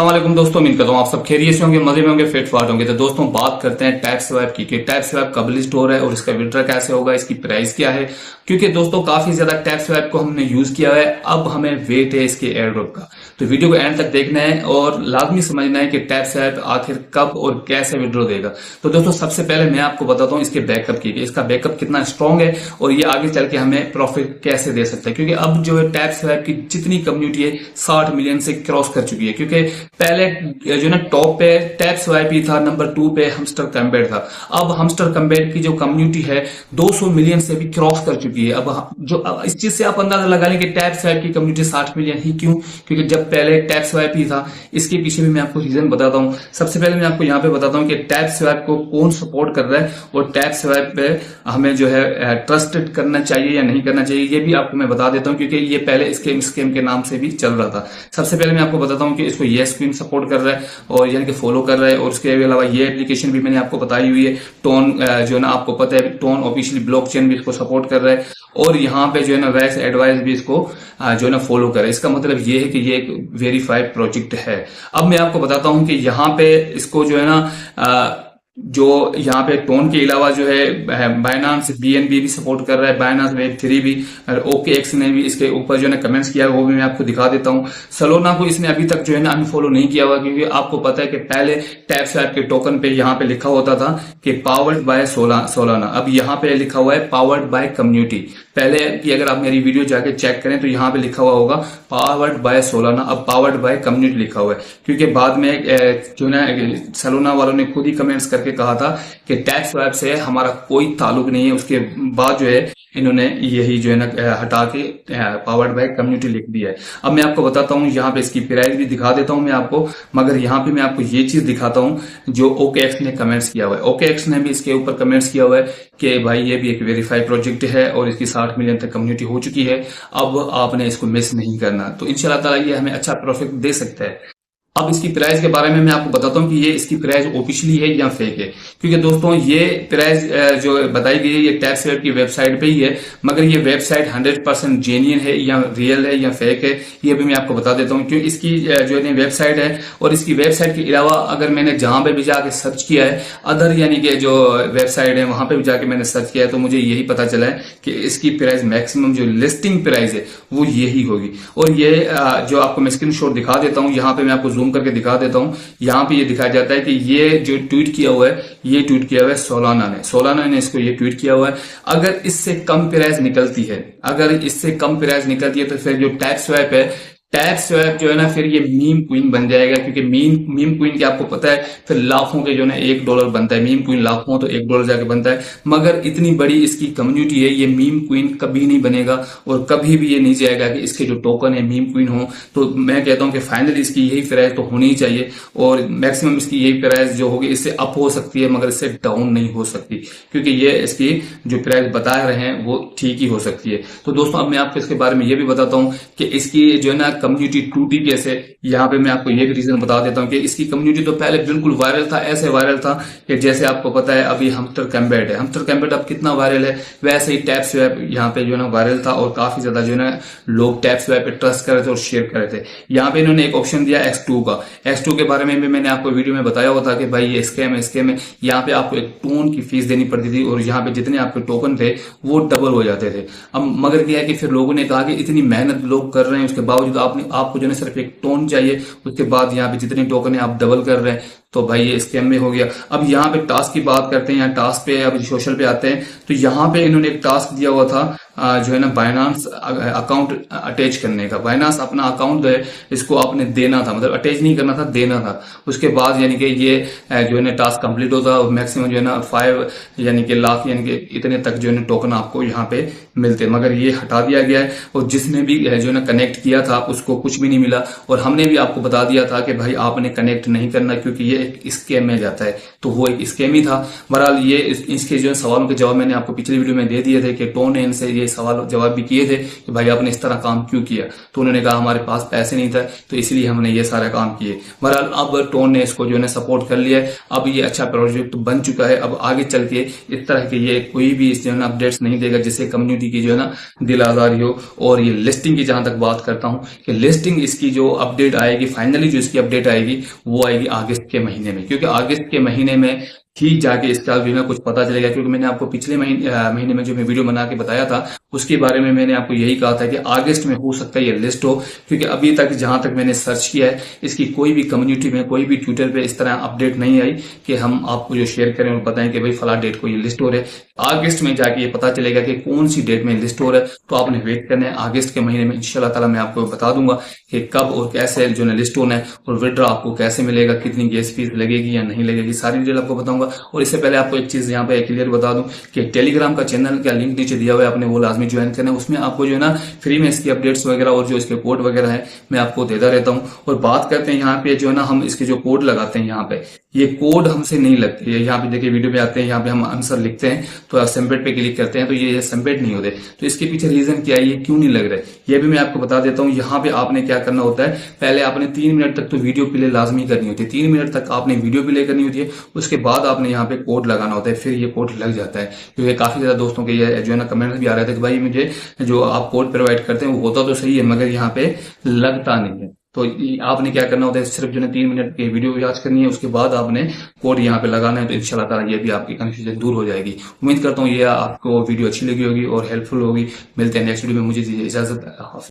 अस्सलामुअलैकुम दोस्तों, उम्मीद करता हूँ आप सब खैरियत से होंगे, मजे में होंगे, फिट फाट होंगे। तो दोस्तों बात करते हैं टैप स्वैप की कि टैप स्वैप कब लिस्ट हो रहा है और इसका विड्रॉ कैसे होगा, इसकी प्राइस क्या है। क्योंकि दोस्तों काफी ज्यादा टैप स्वैप को हमने यूज किया है, अब हमें वेट है इसके एयर ड्रॉप का। तो वीडियो को एंड तक देखना है और लाजमी समझना है कि टैप स्वैप आखिर कब और कैसे विड्रॉ देगा। तो दोस्तों सबसे पहले मैं आपको बताता हूँ इसके बैकअप की, इसका बैकअप कितना स्ट्रॉन्ग है और ये आगे चल के हमें प्रॉफिट कैसे दे सकता है। क्योंकि अब जो है टैप स्वैप की जितनी कम्युनिटी है 60 मिलियन से क्रॉस कर चुकी है। क्योंकि पहले जो ना टॉप पे टैप स्वैप ही था, नंबर 2 पे हमस्टर कम्बेट था। अब हमस्टर कम्बेट की जो कम्युनिटी है 200 मिलियन से भी क्रॉस कर चुकी है। अब इस चीज से आप अंदाजा लगा लें कि टैप स्वैप की कम्युनिटी 60 मिलियन ही क्यों, क्योंकि जब पहले टैप स्वैप ही था। इसके पीछे भी मैं आपको रीजन बताता हूँ। सबसे पहले मैं आपको यहाँ पे बताता हूँ कि टैप स्वैप को कौन सपोर्ट कर रहा है और टैप स्वैप पे हमें जो है ट्रस्टेड करना चाहिए या नहीं करना चाहिए, ये भी आपको मैं बता देता हूँ। क्योंकि ये पहले स्कैम के नाम से भी चल रहा था। सबसे पहले मैं आपको बताता हूँ कि इसको येस क्वीन सपोर्ट कर रहा है और यानी कि फॉलो कर रहा है। और उसके अलावा ये एप्लीकेशन भी मैंने आपको बताई हुई है, टोन जो है ना, आपको पता है टोन ऑफिशियली ब्लॉकचेन भी इसको सपोर्ट कर रहा है। और यहाँ पे जो है ना वैक्स एडवाइस भी इसको जो है ना फॉलो करे। इसका मतलब ये है कि ये एक वेरीफाइड प्रोजेक्ट है। अब मैं आपको बताता हूँ कि यहाँ पे इसको जो है ना जो यहाँ पे टोन के अलावा जो है बाइनांस बीएनबी भी सपोर्ट कर रहा है, बाइनांस वेब 3 भी, OKX ने भी इसके ऊपर जो है ना कमेंट्स किया है, वो भी मैं आपको दिखा देता हूँ। सोलाना को इसने अभी तक जो है ना अनफॉलो नहीं किया हुआ, क्योंकि आपको पता है कि पहले टैप स्वैप के टोकन पे यहाँ पे लिखा होता था कि पावर्ड बाय सोलाना। अब यहाँ पे लिखा हुआ है पावर्ड बाय कम्युनिटी। पहले की अगर आप मेरी वीडियो जाके चेक करें तो यहाँ पे लिखा हुआ होगा पावर्ड बाय सोलाना, अब पावर्ड बाय कम्युनिटी लिखा हुआ है। क्योंकि बाद में जो ना सोलाना वालों ने खुद ही कमेंट्स करके कहा था कि टैप स्वैप से हमारा कोई ताल्लुक नहीं है। उसके बाद जो है इन्होंने यही जो है ना हटा के पावर्ड बाय कम्युनिटी लिख दिया है। अब मैं आपको बताता हूँ, यहाँ पे इसकी प्राइस भी दिखा देता हूँ मैं आपको, मगर यहाँ पे मैं आपको ये चीज दिखाता हूँ जो OKX ने कमेंट्स किया हुआ है। OKX ने भी इसके ऊपर कमेंट्स किया हुआ है कि भाई ये भी एक वेरीफाइड प्रोजेक्ट है और इसकी 60 मिलियन तक कम्युनिटी हो चुकी है, अब आपने इसको मिस नहीं करना। तो इंशाल्लाह ताला ये हमें अच्छा प्रॉफिट दे सकता है। अब इसकी प्राइस के बारे में मैं आपको बताता हूँ कि ये इसकी प्राइस ऑफिशियली है या फेक है। क्योंकि दोस्तों ये प्राइस जो बताई गई है ये टैप स्वैप की वेबसाइट पे ही है, मगर ये वेबसाइट 100% जेन्युइन है या रियल है या फेक है, ये भी मैं आपको बता देता हूँ। क्योंकि इसकी जो है वेबसाइट है और इसकी वेबसाइट के अलावा अगर मैंने जहां पे भी जाके सर्च किया है अदर यानी कि जो वेबसाइट है वहां पे भी जाके मैंने सर्च किया है, तो मुझे यही पता चला है कि इसकी प्राइस मैक्सिमम जो लिस्टिंग प्राइस है वो यही होगी। और ये जो आपको मैं स्क्रीनशॉट दिखा देता हूँ, यहाँ पे मैं आपको जूम करके दिखा देता हूं। यहां पे ये दिखाया जाता है कि ये जो ट्वीट किया हुआ है, ये ट्वीट किया हुआ है सोलाना ने इसको ये ट्वीट किया हुआ है। अगर इससे कम प्राइस निकलती है, तो फिर जो टैप स्वैप है, टैप स्वैप जो है ना फिर ये मीम क्वीन बन जाएगा। क्योंकि मीम क्वीन के आपको पता है फिर लाखों के जो है $1 बनता है। मीम क्वीन लाखों तो $1 जाके बनता है, मगर इतनी बड़ी इसकी कम्युनिटी है, ये मीम क्वीन कभी नहीं बनेगा और कभी भी ये नहीं जाएगा कि इसके जो टोकन है मीम क्वीन हो। तो मैं कहता हूं कि फाइनली इसकी यही प्राइस तो होनी ही चाहिए और मैक्सिमम इसकी यही प्राइस जो होगी, इससे अप हो सकती है मगर इससे डाउन नहीं हो सकती, क्योंकि ये इसकी जो प्राइस बता रहे हैं वो ठीक ही हो सकती है। तो दोस्तों अब मैं आपको इसके बारे में ये भी बताता हूं कि इसकी जो है ना कम्युनिटी टूटी कैसे। यहाँ पे मैं आपको ये भी रीजन बता देता हूँ कि इसकी कम्युनिटी तो पहले बिल्कुल वायरल था, ऐसे वायरल था कि जैसे आपको पता है अभी हमस्टर कम्बेट है, हमस्टर कम्बेट अब कितना वायरल है, वैसे ही टैप स्वैप यहाँ पे जो है ना वायरल था और काफी ज्यादा जो है ना लोग टैप स्वैप पे ट्रस्ट कर रहे थे और शेयर कर रहे थे। यहाँ पे इन्होंने एक ऑप्शन दिया X2 का। X2 के बारे में भी मैंने आपको वीडियो में बताया हुआ था कि भाई ये स्कैम है। यहाँ पे आपको एक टोन की फीस देनी पड़ती थी और यहाँ पे जितने आपके टोकन थे वो डबल हो जाते थे। अब मगर क्या है कि फिर लोगों ने कहा कि इतनी मेहनत लोग कर रहे हैं, उसके बावजूद आपको जो है सिर्फ एक टोन चाहिए, उसके बाद यहाँ पे जितने टोकन है आप डबल कर रहे हैं, तो भाई ये स्कैम में हो गया। अब यहाँ पे टास्क की बात करते हैं, यहाँ टास्क पे अब सोशल पे आते हैं, तो यहाँ पे इन्होंने एक टास्क दिया हुआ था जो है ना बाइनांस अकाउंट अटैच करने का। बाइनांस अपना अकाउंट है इसको आपने देना था, मतलब अटैच नहीं करना था, देना था। उसके बाद यानी कि ये जो है ना टास्क कंप्लीट होता है, मैक्सिमम जो है ना 5 यानी कि लाख यानी कि इतने तक जो है ना टोकन आपको यहाँ पे मिलते, मगर ये हटा दिया गया है। और जिसने भी जो है ना कनेक्ट किया था उसको कुछ भी नहीं मिला। और हमने भी आपको बता दिया था कि भाई आपने कनेक्ट नहीं करना, क्योंकि ये एक स्कैम में जाता है, तो वो एक स्कैम ही था। बहरहाल ये इसके जो सवालों के जवाब मैंने आपको पिछली वीडियो में दे दिए थे कि टोन ने इनसे ये सवाल जवाब भी किए थे कि भाई आपने इस तरह काम क्यों किया, तो उन्होंने कहा हमारे पास पैसे नहीं था तो इसलिए हमने ये सारा काम किए। बहरहाल अब टोन ने इसको जो है सपोर्ट कर लिया है, अब ये अच्छा प्रोजेक्ट बन चुका है। अब आगे चल के इस तरह के ये कोई भी इस जो है अपडेट्स नहीं देगा जिससे कम्युनिटी की जो है दिल आजारी हो। और ये लिस्टिंग की जहां तक बात करता हूं कि लिस्टिंग इसकी जो अपडेट आएगी, फाइनली जो इसकी अपडेट आएगी वो आएगी अगस्त के महीने में, क्योंकि अगस्त के महीने में ठीक जाके इसका भी ना कुछ पता चलेगा। क्योंकि मैंने आपको पिछले महीने में जो मैं वीडियो बना के बताया था उसके बारे में मैंने आपको यही कहा था कि अगस्त में हो सकता है ये लिस्ट हो, क्योंकि अभी तक जहां तक मैंने सर्च किया है इसकी कोई भी कम्युनिटी में, कोई भी ट्विटर पे इस तरह अपडेट नहीं आई कि हम आपको जो शेयर करें और बताएं कि भाई फला डेट को ये लिस्ट हो रहा है। अगस्त में जाके ये पता चलेगा कि कौन सी डेट में लिस्ट हो रहा है, तो आपने वेट करना है। अगस्त के महीने में इंशाल्लाह ताला मैं आपको बता दूंगा कि कब और कैसे जो है लिस्ट होना है और विड्रॉ आपको कैसे मिलेगा, कितनी गैस फीस लगेगी या नहीं लगेगी, सारी डिटेल आपको बताऊंगा। और इससे पहले आपको एक चीज यहाँ पे क्लियर बता दूं कि टेलीग्राम का चैनल का लिंक नीचे दिया हुआ है, आपने वो लाजमी ज्वाइन करना है। उसमें आपको जो है फ्री में इसकी अपडेट्स वगैरह और जो इसके कोड वगैरह है मैं आपको देता रहता हूँ। और बात करते हैं यहाँ पे जो है हम इसके जो कोड लगाते हैं, यहाँ पे ये कोड हमसे नहीं लगते। यहाँ पे देखिए वीडियो में आते हैं, यहाँ पे हम आंसर लिखते हैं तो सिम्पेट पे क्लिक करते हैं तो ये सिम्पेट नहीं होते। तो इसके पीछे रीजन क्या है, ये क्यों नहीं लग रहा है, ये भी मैं आपको बता देता हूँ। यहाँ पे आपने क्या करना होता है, पहले आपने 3 मिनट तक तो वीडियो प्ले लाजमी करनी होती है, 3 मिनट तक आपने वीडियो प्ले करनी होती है। उसके बाद आपने यहाँ पे कोड लगाना होता है, फिर ये कोड लग जाता है। क्योंकि काफी ज्यादा दोस्तों के ये जो है कमेंट भी आ रहे थे कि भाई मुझे जो आप कोड प्रोवाइड करते हैं वो होता तो सही है मगर यहाँ पे लगता नहीं है। तो आपने क्या करना होता है, सिर्फ जो है 3 मिनट की वीडियो वॉच करनी है, उसके बाद आपने कोड यहाँ पे लगाना है। तो इंशाल्लाह ताला ये भी आपकी कंफ्यूजन दूर हो जाएगी। उम्मीद करता हूँ ये आपको वीडियो अच्छी लगी होगी और हेल्पफुल होगी। मिलते हैं नेक्स्ट वीडियो में, मुझे दीजिए इजाजत।